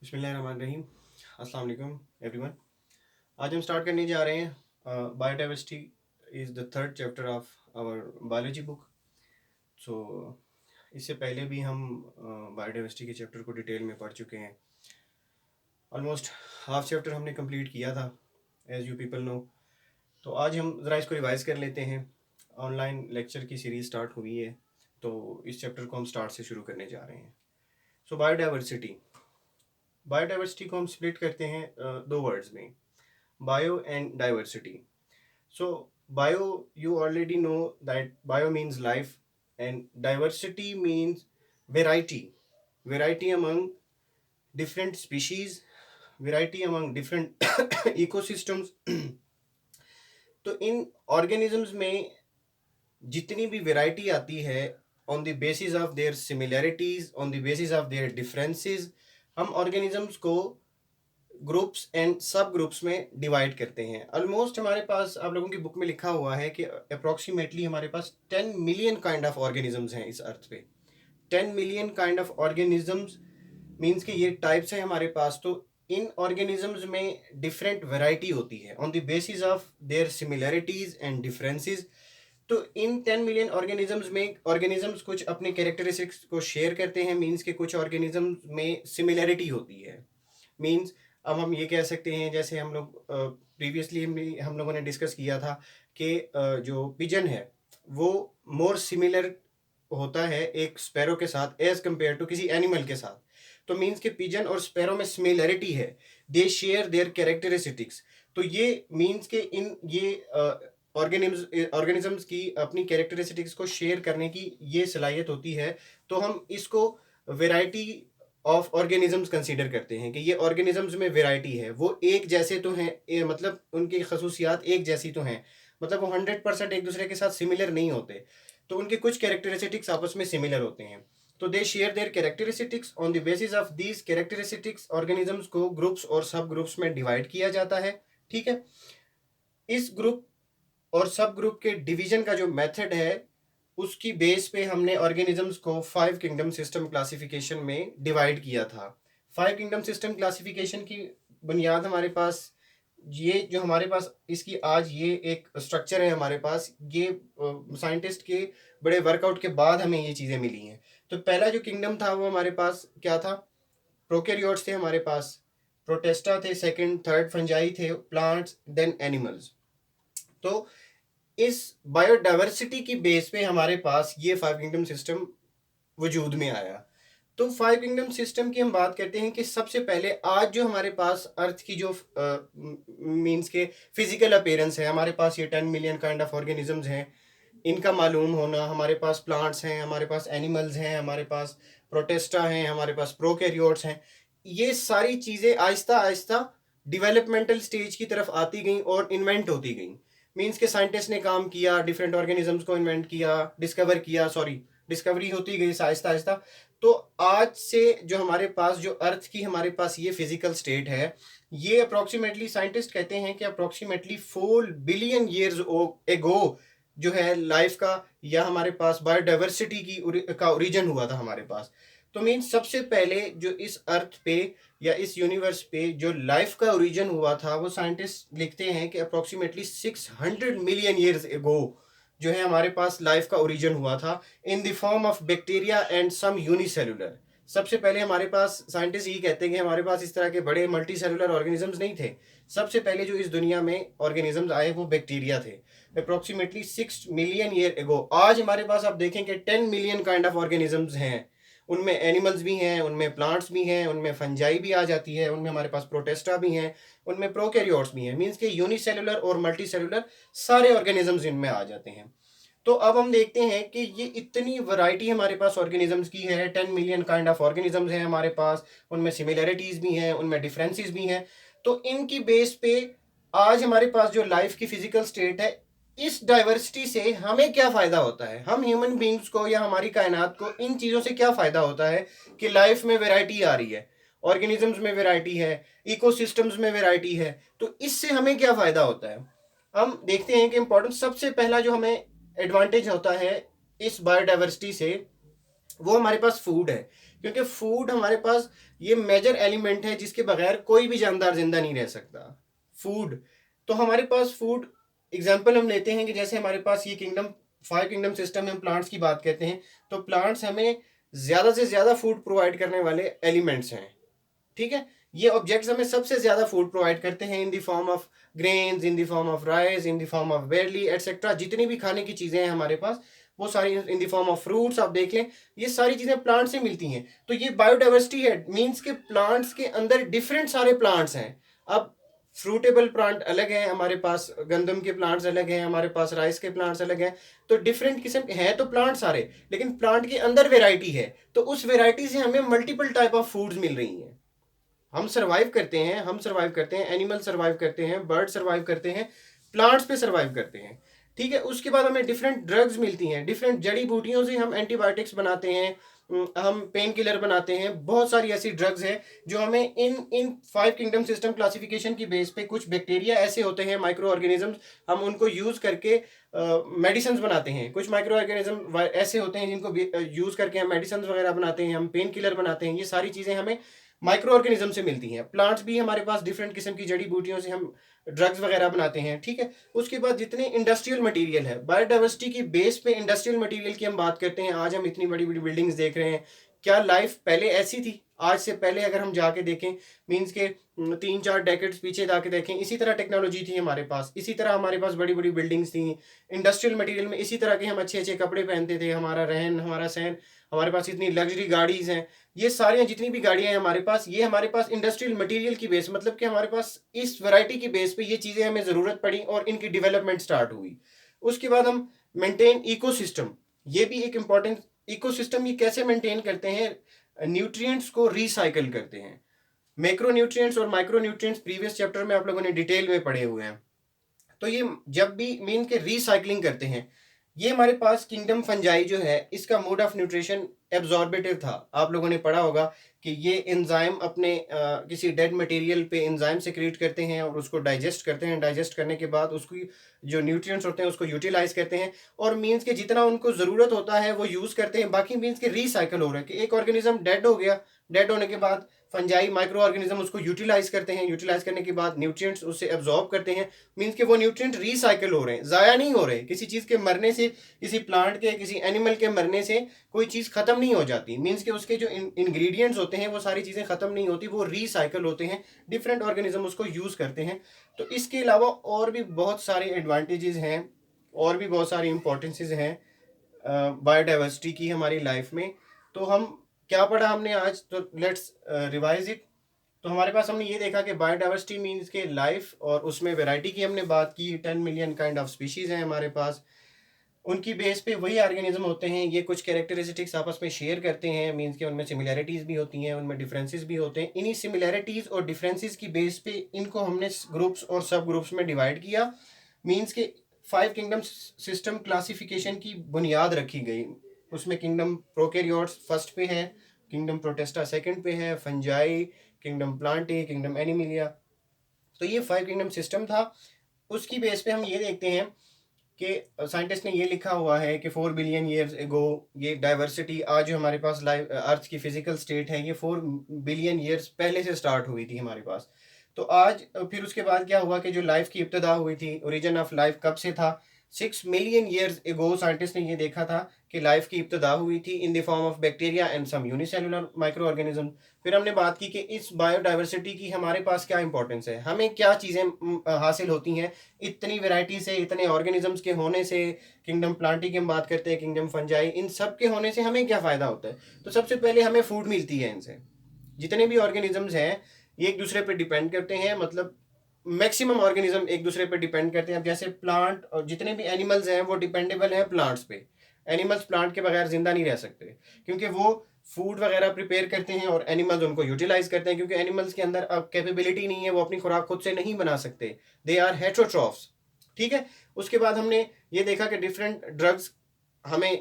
बिस्मिल्लाहिर्रहमानिर्रहीम। अस्सलाम वालेकुम एवरीवन। आज हम स्टार्ट करने जा रहे हैं biodiversity is the third chapter of our biology book. So इससे पहले भी हम बायोडाइवर्सिटी के चैप्टर को डिटेल में पढ़ चुके हैं। ऑलमोस्ट हाफ चैप्टर हमने कंप्लीट किया था, एज यू पीपल नो। तो आज हम ज़रा इसको रिवाइज़ कर लेते हैं। ऑनलाइन लेक्चर की सीरीज़ स्टार्ट हुई है, तो इस चैप्टर को हम स्टार्ट से शुरू करने जा रहे हैं। सो बायोडाइवर्सिटी को हम स्प्लिट करते हैं दो वर्ड्स में, bio and diversity. So bio, you already know that bio means life and diversity means variety. Variety among different species, variety among different ecosystems. तो इन organisms में जितनी भी variety आती है on the basis of their similarities, on the basis of their differences, हम organisms को groups and sub groups में divide करते हैं। ऑलमोस्ट हमारे पास आप लोगों की बुक में लिखा हुआ है कि अप्रोक्सीमेटली हमारे पास 10 मिलियन काइंड ऑफ ऑर्गेनिजम्स हैं इस अर्थ पे। 10 million kind of organisms means कि ये टाइप्स हैं हमारे पास। तो इन ऑर्गेनिजम्स में डिफरेंट वैरायटी होती है on the basis of their similarities and differences. तो इन 10 मिलियन ऑर्गेनिजम्स में ऑर्गेनिजम्स कुछ अपने कैरेक्टरिस्टिक्स को शेयर करते हैं, मीन्स के कुछ ऑर्गेनिजम्स में सिमिलैरिटी होती है। मीन्स अब हम ये कह सकते हैं, जैसे हम लोग प्रीवियसली हम लोगों ने डिस्कस किया था कि जो पिजन है वो मोर सिमिलर होता है एक स्पैरो के साथ एज कम्पेयर टू किसी एनिमल के साथ। तो मीन्स कि पिजन और स्पैरो में सिमिलरिटी है, दे शेयर देयर कैरेक्टरिस्टिक्स। तो ये मीन्स के इन ये ऑर्गेनिजम्स की अपनी कैरेक्टरिस्टिक्स को शेयर करने की ये सलाहियत होती है। तो हम इसको वेराइटी ऑफ ऑर्गेनिजम्स कंसीडर करते हैं कि ये ऑर्गेनिजम्स में वेराइटी है, वो एक जैसे तो हैं, मतलब उनकी खसूसियात एक जैसी तो हैं, मतलब वो 100% एक दूसरे के साथ सिमिलर नहीं होते। तो उनके कुछ कैरेक्टरिस्टिक्स आपस में सिमिलर होते हैं। तो they share their characteristics. On the basis of these characteristics organisms को ग्रुप्स और सब ग्रुप्स में डिवाइड किया जाता है। ठीक है। इस ग्रुप और सब ग्रुप के डिवीजन का जो मेथड है उसकी बेस पे हमने ऑर्गेनिजम्स को 5 किंगडम सिस्टम क्लासिफिकेशन में डिवाइड किया था। 5 किंगडम सिस्टम क्लासिफिकेशन की बुनियाद हमारे पास ये जो हमारे पास इसकी आज ये एक स्ट्रक्चर है हमारे पास, ये साइंटिस्ट के बड़े वर्कआउट के बाद हमें ये चीज़ें मिली हैं। तो पहला जो किंगडम था वो हमारे पास क्या था, प्रोकैरियोट्स थे हमारे पास, प्रोटेस्टा थे, सेकंड थर्ड फंजाई थे, प्लांट्स, देन एनिमल्स। तो इस बायोडाइवर्सिटी की बेस पे हमारे पास ये 5 किंगडम सिस्टम वजूद में आया। तो 5 किंगडम सिस्टम की हम बात करते हैं कि सबसे पहले आज जो हमारे पास अर्थ की जो मींस के फिजिकल अपीयरेंस है, हमारे पास ये 10 मिलियन काइंड ऑफ ऑर्गेनिजम्स हैं, इनका मालूम होना, हमारे पास प्लांट्स हैं, हमारे पास एनिमल्स हैं, हमारे पास प्रोटेस्टा हैं, हमारे पास प्रोकैरियोट्स हैं, ये सारी चीज़ें आहिस्ता आहिस्ता डिवेलपमेंटल स्टेज की तरफ आती गई और इन्वेंट होती गई। मीन्स के साइंटिस्ट ने काम किया, डिफरेंट ऑर्गेनिजम्स को इन्वेंट किया, डिस्कवरी होती गई आहिस्ता आहिस्ता। तो आज से जो हमारे पास जो अर्थ की हमारे पास ये फिजिकल स्टेट है, ये अप्रोक्सीमेटली साइंटिस्ट कहते हैं कि अप्रोक्सीमेटली 4 बिलियन ईयर्स एगो जो है लाइफ का या हमारे पास बायोडाइवर्सिटी का ओरिजिन हुआ था हमारे पास। तो मीन्स सबसे पहले जो इस अर्थ पे या इस यूनिवर्स पे जो लाइफ का ओरिजिन हुआ था वो साइंटिस्ट लिखते हैं कि अप्रोक्सीमेटली 600 मिलियन ईयर्स एगो जो है हमारे पास लाइफ का ओरिजिन हुआ था in the form of bacteria and some unicellular. सबसे पहले हमारे पास साइंटिस्ट ये कहते हैं कि हमारे पास इस तरह के बड़े मल्टी सेलुलर ऑर्गेनिजम्स नहीं थे। सबसे पहले जो इस दुनिया में ऑर्गेनिजम्स आए वो बैक्टीरिया थे अप्रोक्सीमेटली 6 मिलियन ईयर एगो। आज हमारे पास आप देखें कि 10 मिलियन काइंड ऑफ ऑर्गेनिजम्स हैं, उनमें एनिमल्स भी हैं, उनमें प्लांट्स भी हैं, उनमें फंजाई भी आ जाती है, उनमें हमारे पास प्रोटेस्टा भी हैं, उनमें प्रोकैरियोट्स भी हैं। मीन्स के यूनिसेलुलर और मल्टी सेलुलर सारे ऑर्गेनिजम्स इनमें आ जाते हैं। तो अब हम देखते हैं कि ये इतनी वैरायटी हमारे पास ऑर्गेनिजम्स की है, 10 मिलियन काइंड ऑफ ऑर्गेनिजम्स हैं हमारे पास, उनमें सिमिलैरिटीज भी हैं, उनमें डिफरेंसेस भी हैं। तो इनकी बेस पे आज हमारे पास जो लाइफ की फिजिकल स्टेट है, इस डाइवर्सिटी से हमें क्या फ़ायदा होता है, हम ह्यूमन बींग्स को या हमारी कायनात को इन चीज़ों से क्या फ़ायदा होता है कि लाइफ में वैरायटी आ रही है, ऑर्गेनिजम्स में वैरायटी है, इकोसिस्टम्स में वैरायटी है। तो इससे हमें क्या फ़ायदा होता है, हम देखते हैं कि इंपॉर्टेंट सबसे पहला जो हमें एडवांटेज होता है इस बायोडाइवर्सिटी से वो हमारे पास फूड है। क्योंकि फूड हमारे पास ये मेजर एलिमेंट है जिसके बगैर कोई भी जानदार जिंदा नहीं रह सकता। फूड, तो हमारे पास फूड एग्जाम्पल हम लेते हैं कि जैसे हमारे पास ये किंगडम, 5 किंगडम सिस्टम में हम प्लांट्स की बात करते हैं, तो प्लांट्स हमें ज़्यादा से ज़्यादा फूड प्रोवाइड करने वाले एलिमेंट्स हैं। ठीक है, ये ऑब्जेक्ट्स हमें सबसे ज़्यादा फूड प्रोवाइड करते हैं इन the form of grains, in the form of rice, in the form of barely etcetera. जितनी भी खाने की चीज़ें हैं हमारे पास वो सारी इन द फॉर्म ऑफ फ्रूट्स आप देख लें, ये सारी चीज़ें प्लांट से मिलती हैं। तो ये बायोडाइवर्सिटी है, मीन्स के प्लांट्स के अंदर डिफरेंट सारे प्लांट्स हैं। अब फ्रूटेबल प्लांट अलग है हमारे पास, गंदम के प्लांट्स अलग हैं हमारे पास, राइस के प्लांट्स अलग हैं। तो डिफरेंट किस्म के हैं तो प्लांट सारे, लेकिन प्लांट के अंदर वेराइटी है, तो उस वेराइटी से हमें मल्टीपल टाइप ऑफ फूड्स मिल रही हैं। हम सर्वाइव करते हैं, एनिमल सर्वाइव करते हैं, बर्ड सर्वाइव करते हैं, प्लांट्स पे सर्वाइव करते हैं। ठीक है, उसके बाद हमें डिफरेंट ड्रग्स मिलती हैं, डिफरेंट जड़ी बूटियों से हम एंटीबायोटिक्स बनाते हैं, हम पेन किलर बनाते हैं, बहुत सारी ऐसी ड्रग्स हैं जो हमें इन इन 5 किंगडम सिस्टम क्लासिफिकेशन की बेस पे कुछ बैक्टीरिया ऐसे होते हैं, माइक्रो ऑर्गेनिजम्स, हम उनको यूज़ करके मेडिसिन बनाते हैं। कुछ माइक्रो ऑर्गेनिज्म ऐसे होते हैं जिनको यूज़ करके हम मेडिसिन वगैरह बनाते हैं, हम पेन किलर बनाते हैं। ये सारी चीज़ें हमें माइक्रो ऑर्गेनिज्म से मिलती हैं। प्लांट्स भी हमारे पास डिफरेंट किस्म की जड़ी बूटियों से हम ड्रग्स वगैरह बनाते हैं। ठीक है, उसके बाद जितने इंडस्ट्रियल मटेरियल है, बायोडाइवर्सिटी की बेस पे इंडस्ट्रियल मटेरियल की हम बात करते हैं। आज हम इतनी बड़ी बड़ी बिल्डिंग्स देख रहे हैं, क्या लाइफ पहले ऐसी थी? आज से पहले अगर हम जाके देखें, मीन्स के 3-4 डेकेड्स पीछे जाके देखें, इसी तरह टेक्नोलॉजी थी हमारे पास, इसी तरह हमारे पास बड़ी बड़ी बिल्डिंग्स थी, इंडस्ट्रियल मटेरियल में इसी तरह के हम अच्छे अच्छे कपड़े पहनते थे, हमारा रहन हमारा सहन, हमारे पास इतनी लग्जरी गाड़ीज हैं। ये सारी जितनी भी गाड़ियां हैं हमारे पास, ये हमारे पास इंडस्ट्रियल मटेरियल की बेस, मतलब कि हमारे पास इस वैरायटी की बेस पे ये चीज़ें हमें ज़रूरत पड़ी और इनकी डेवलपमेंट स्टार्ट हुई। उसके बाद हम मेंटेन इकोसिस्टम, ये भी एक इम्पॉर्टेंट इकोसिस्टम। ये कैसे मेंटेन करते हैं? न्यूट्रिएंट्स को रिसाइकल करते हैं। मैक्रो न्यूट्रिएंट्स और माइक्रो न्यूट्रिएंट्स प्रीवियस चैप्टर में आप लोगों ने डिटेल में पढ़े हुए हैं। तो ये जब भी मीन के रिसाइकलिंग करते हैं, ये हमारे पास किंगडम फंजाई जो है इसका मोड ऑफ न्यूट्रिशन एब्जॉर्बेटिव था। आप लोगों ने पढ़ा होगा कि ये एंजाइम अपने किसी डेड मटेरियल पे एंजाइम सेक्रेट करते हैं और उसको डाइजेस्ट करते हैं। डाइजेस्ट करने के बाद उसको जो न्यूट्रिएंट्स होते हैं उसको यूटिलाइज करते हैं और मीन्स के जितना उनको ज़रूरत होता है वो यूज़ करते हैं। बाकी मीन्स के रिसाइकल हो रहा है कि एक ऑर्गेनिज्म डेड हो गया, डेड होने के बाद फंजाई माइक्रो ऑर्गेनिज्म उसको यूटिलाइज करते हैं, यूटिलाइज करने के बाद न्यूट्रिएंट्स उससे एब्जॉर्ब करते हैं। मीन्स के वो न्यूट्रिएंट रिसाइकल हो रहे हैं, ज़ाया नहीं हो रहे। किसी चीज़ के मरने से, किसी प्लांट के, किसी एनिमल के मरने से कोई चीज़ ख़त्म नहीं हो जाती। मीन्स के उसके जो इंग्रेडिएंट्स होते हैं वो सारी चीज़ें ख़त्म नहीं होती, वो रिसाइकल होते हैं, डिफरेंट ऑर्गेनिज्म उसको यूज़ करते हैं। तो इसके अलावा और भी बहुत सारे एडवांटेजेस हैं और भी बहुत सारी इंपॉर्टेंसेस हैं बायोडाइवर्सिटी की हमारी लाइफ में। तो हम क्या पढ़ा हमने आज, तो लेट्स रिवाइज इट। तो हमारे पास हमने ये देखा कि बायोडाइवर्सिटी मीन्स के लाइफ, और उसमें वैरायटी की हमने बात की। 10 मिलियन काइंड ऑफ स्पीशीज़ हैं हमारे पास, उनकी बेस पे वही ऑर्गेनिज्म होते हैं। ये कुछ कैरेक्टरिस्टिक्स आपस में शेयर करते हैं, मीन्स के उनमें सिमिलैरिटीज़ भी होती हैं, उनमें डिफरेंसेस भी होते हैं। इन्हीं सिमिलैरिटीज़ और डिफरेंसेस की बेस पे इनको हमने ग्रुप्स और सब ग्रुप्स में डिवाइड किया। मीन्स के 5 किंगडम सिस्टम क्लासिफिकेशन की बुनियाद रखी गई। उसमें किंगडम प्रोकैरियोट्स फर्स्ट पे है, किंगडम प्रोटेस्टा सेकंड पे है, fungi, kingdom Plantae, kingdom Animalia. तो ये 5 किंगडम सिस्टम था। उसकी बेस पे हम ये देखते हैं कि साइंटिस्ट ने ये लिखा हुआ है कि 4 बिलियन ईयर्स एगो ये डाइवर्सिटी, आज जो हमारे पास लाइफ अर्थ की फिजिकल स्टेट है, ये 4 बिलियन ईयर्स पहले से स्टार्ट हुई थी हमारे पास। तो आज फिर उसके बाद क्या हुआ कि जो लाइफ की इब्तदा हुई थी, ओरिजिन ऑफ लाइफ कब से था? 6 मिलियन ईयर्स एगो साइंटिस्ट ने ये देखा था कि लाइफ की इब्तदा हुई थी in the form of bacteria and some unicellular microorganism. फिर हमने बात की कि इस बायोडाइवर्सिटी की हमारे पास क्या इंपॉर्टेंस है, हमें क्या चीज़ें हासिल होती हैं इतनी वैरायटी से, इतने ऑर्गेनिजम्स के होने से। किंगडम प्लांटी की हम बात करते हैं, किंगडम फंजाई, इन सब के होने से हमें क्या फ़ायदा होता है? तो सबसे पहले हमें फूड मिलती है इनसे। जितने भी ऑर्गेनिजम्स हैं ये एक दूसरे पर डिपेंड करते हैं, मतलब मैक्सिमम ऑर्गेनिज्म एक दूसरे पे डिपेंड करते हैं। अब जैसे प्लांट और जितने भी एनिमल्स हैं वो डिपेंडेबल हैं प्लांट्स पे। एनिमल्स प्लांट के बगैर जिंदा नहीं रह सकते, क्योंकि वो फूड वगैरह प्रिपेयर करते हैं और एनिमल्स उनको यूटिलाइज करते हैं, क्योंकि एनिमल्स के अंदर अब कैपेबिलिटी नहीं है, वो अपनी खुराक खुद से नहीं बना सकते, दे आर हेटरोट्रॉफ्स। ठीक है, उसके बाद हमने ये देखा कि डिफरेंट ड्रग्स हमें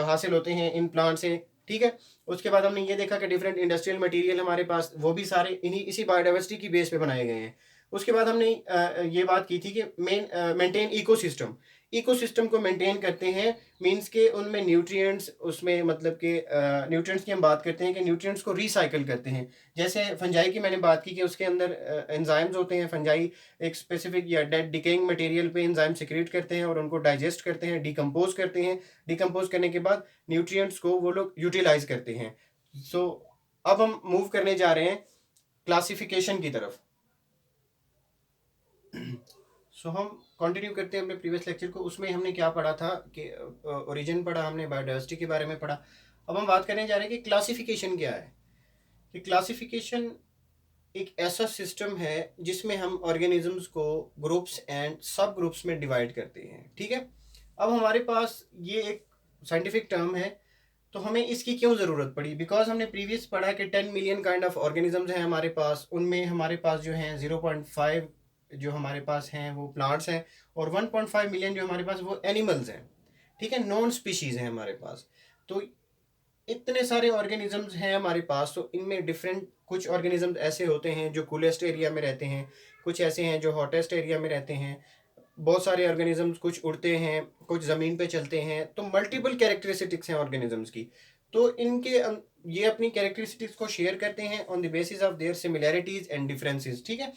हासिल होते हैं इन प्लांट से। ठीक है, उसके बाद हमने ये देखा कि डिफरेंट इंडस्ट्रियल मटेरियल हमारे पास, वो भी सारे इन्हीं इसी बायोडाइवर्सिटी की बेस पे बनाए गए हैं। उसके बाद हमने ये बात की थी कि मेंटेन इकोसिस्टम, इकोसिस्टम को मेंटेन करते हैं, मींस के उनमें न्यूट्रिएंट्स, उसमें मतलब कि न्यूट्रिएंट्स की हम बात करते हैं कि न्यूट्रिएंट्स को रिसाइकिल करते हैं। जैसे फंजाई की मैंने बात की कि उसके अंदर एंजाइम्स होते हैं, फंजाई एक स्पेसिफिक या डेड डिकेइंग मटेरियल पे एंजाइम सिक्रेट करते हैं और उनको डाइजेस्ट करते हैं, डिकम्पोज करते हैं। डिकम्पोज करने के बाद न्यूट्रिएंट्स को वो लोग यूटिलाइज करते हैं। सो अब हम मूव करने जा रहे हैं क्लासिफिकेशन की तरफ। सो हम कंटिन्यू करते हैं अपने प्रीवियस लेक्चर को। उसमें हमने क्या पढ़ा था कि ओरिजिन पढ़ा हमने, बायोडाइवर्सिटी के बारे में पढ़ा। अब हम बात करने जा रहे हैं कि क्लासिफिकेशन क्या है। कि क्लासिफिकेशन एक ऐसा सिस्टम है जिसमें हम ऑर्गेनिजम्स को ग्रुप्स एंड सब ग्रुप्स में डिवाइड करते हैं, ठीक है। अब हमारे पास ये एक साइंटिफिक टर्म है, तो हमें इसकी क्यों ज़रूरत पड़ी? बिकॉज हमने प्रीवियस पढ़ा कि 10 मिलियन काइंड ऑफ ऑर्गेनिजम्स हैं हमारे पास। उनमें हमारे पास जो हैं 0.5 जो हमारे पास हैं वो प्लांट्स हैं, और 1.5 मिलियन जो हमारे पास वो एनिमल्स हैं, ठीक है, नॉन स्पीशीज़ हैं हमारे पास। तो इतने सारे ऑर्गेनिजम्स हैं हमारे पास, तो इनमें डिफरेंट कुछ ऑर्गेनिजम्स ऐसे होते हैं जो कूलेस्ट एरिया में रहते हैं, कुछ ऐसे हैं जो हॉटेस्ट एरिया में रहते हैं, बहुत सारे ऑर्गेनिजम्स कुछ उड़ते हैं, कुछ ज़मीन पे चलते हैं। तो मल्टीपल कैरेक्टरिस्टिक्स हैं ऑर्गेनिजम्स की। तो इनके ये अपनी कैरेक्टरिस्टिक्स को शेयर करते हैं on the basis of their similarities and differences, ठीक है।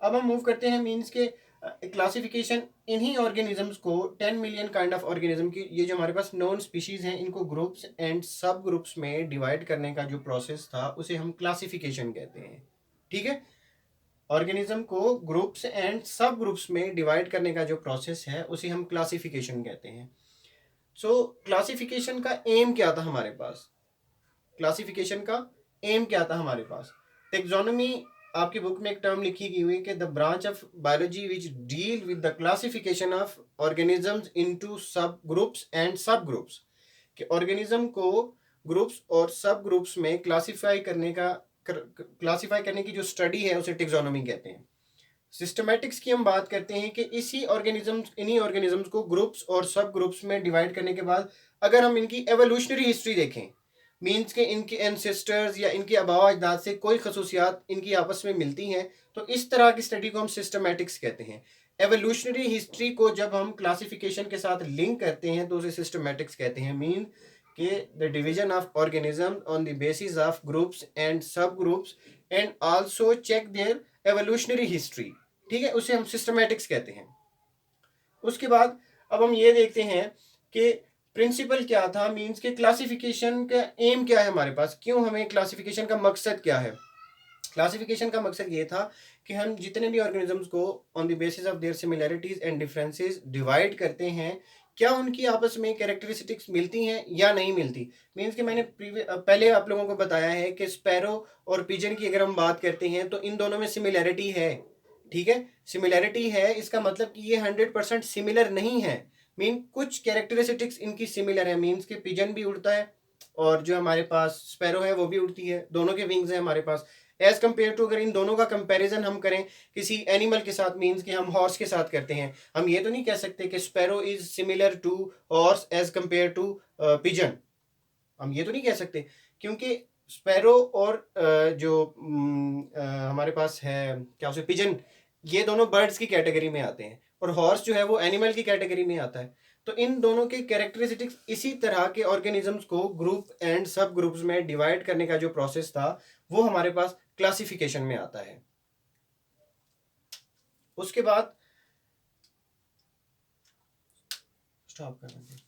अब हम मूव करते हैं मीन्स के क्लासिफिकेशन। इन्हीं ऑर्गेनिजम्स को 10 मिलियन काइंड ऑफ ऑर्गेनिज्म की, ये जो हमारे पास नॉन स्पीशीज हैं, इनको ग्रुप्स एंड सब ग्रुप्स में डिवाइड करने का जो प्रोसेस था उसे हम क्लासिफिकेशन कहते हैं, ठीक है। ऑर्गेनिज्म को ग्रुप्स एंड सब ग्रुप्स में डिवाइड करने का जो प्रोसेस है उसे हम क्लासिफिकेशन कहते हैं। सो क्लासिफिकेशन का एम क्या था हमारे पास? क्लासिफिकेशन का एम क्या था हमारे पास? टेक्सोनोमी, आपकी बुक में एक टर्म लिखी गई हुई है कि the branch of biology which deal with the classification of organisms into सब ग्रुप्स एंड सब ग्रुप्स। कि ऑर्गेनिज्म को ग्रुप्स और सब ग्रुप्स में क्लासिफाई करने की जो स्टडी है उसे टेक्सोनोमी कहते हैं। सिस्टमैटिक्स की हम बात करते हैं कि इन्हीं ऑर्गेनिजम्स को ग्रुप्स और सब ग्रुप्स में डिवाइड करने के बाद अगर हम इनकी एवोल्यूशनरी हिस्ट्री देखें, मीन्स के इनके एंसेस्टर्स या इनके आबाव अजदाद से कोई खसूसियात इनकी आपस में मिलती हैं, तो इस तरह की स्टडी को हम सिस्टमैटिक्स कहते हैं। एवोल्यूशनरी हिस्ट्री को जब हम क्लासिफिकेशन के साथ लिंक करते हैं तो उसे सिस्टमैटिक्स कहते हैं। मीन के the division of organism on the basis of groups and sub groups and also check their evolutionary history, ठीक है, उसे हम सिस्टमैटिक्स कहते हैं। उसके बाद अब हम ये देखते हैं कि प्रिंसिपल क्या था, मींस के क्लासिफिकेशन का एम क्या है हमारे पास, क्यों हमें क्लासिफिकेशन का मकसद क्या है। क्लासिफिकेशन का मकसद ये था कि हम जितने भी ऑर्गेनिजम्स को on the basis of their similarities and differences divide करते हैं, क्या उनकी आपस में कैरेक्टरिस्टिक्स मिलती हैं या नहीं मिलती। मींस कि मैंने पहले आप लोगों को बताया है कि स्पैरो और पिजन की अगर हम बात करते हैं तो इन दोनों में सिमिलैरिटी है, ठीक है, सिमिलैरिटी है। इसका मतलब कि ये 100% सिमिलर नहीं है। मीन कुछ कैरेक्टरिस्टिक्स इनकी सिमिलर है, मीन्स कि पिजन भी उड़ता है और जो हमारे पास स्पैरो है वो भी उड़ती है, दोनों के विंग्स हैं हमारे पास। एज कम्पेयर टू, अगर इन दोनों का कंपैरिजन हम करें किसी एनिमल के साथ, मीन्स कि हम हॉर्स के साथ करते हैं, हम ये तो नहीं कह सकते कि sparrow is similar to horse as compare to pigeon. हम ये तो नहीं कह सकते, क्योंकि स्पैरो और हमारे पास है क्या उसे पिजन, ये दोनों बर्ड्स की कैटेगरी में आते हैं, और हॉर्स जो है वो एनिमल की कैटेगरी में आता है। तो इन दोनों के कैरेक्टरिस्टिक्स, इसी तरह के ऑर्गेनिजम्स को ग्रुप एंड सब ग्रुप्स में डिवाइड करने का जो प्रोसेस था वो हमारे पास क्लासिफिकेशन में आता है। उसके बाद स्टॉप कर देंगे।